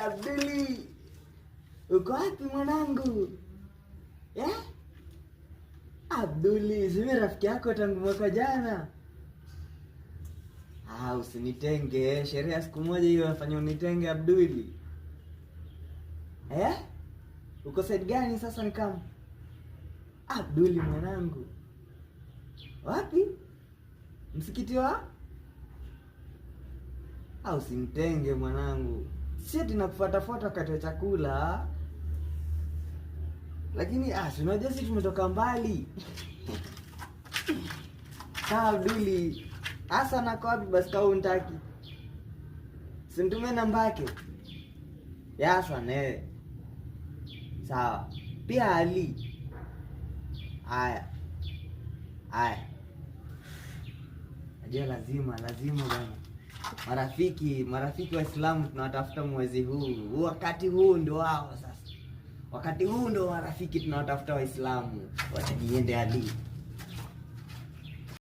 Abduli, uko wapi mwanangu? Abduli, simi rafiki yako tangu mwaka jana. Usinitenge, sherehe ya siku moja hiyo afanya unitenge Abduli. Uko side gani sasa nikamu? Abduli mwanangu. Wapi? Msikiti wa? Usinitenge mwanangu. Si ati nakufuata wakati wa chakula. Lakini si unajua sisi tumetoka mbali. Sawa Abduli. Asa nako wapi basi kama unitaki? Sinitume namba yake. Yasa ne. Sawa. Pia Ali. Haya. Najua lazima bwana. Marafiki Waislamu tunawatafuta mwezi huu. Wakati huu ndio wao sasa. Wakati huu ndio marafiki tunawatafuta Waislamu. Wacha niende Ali.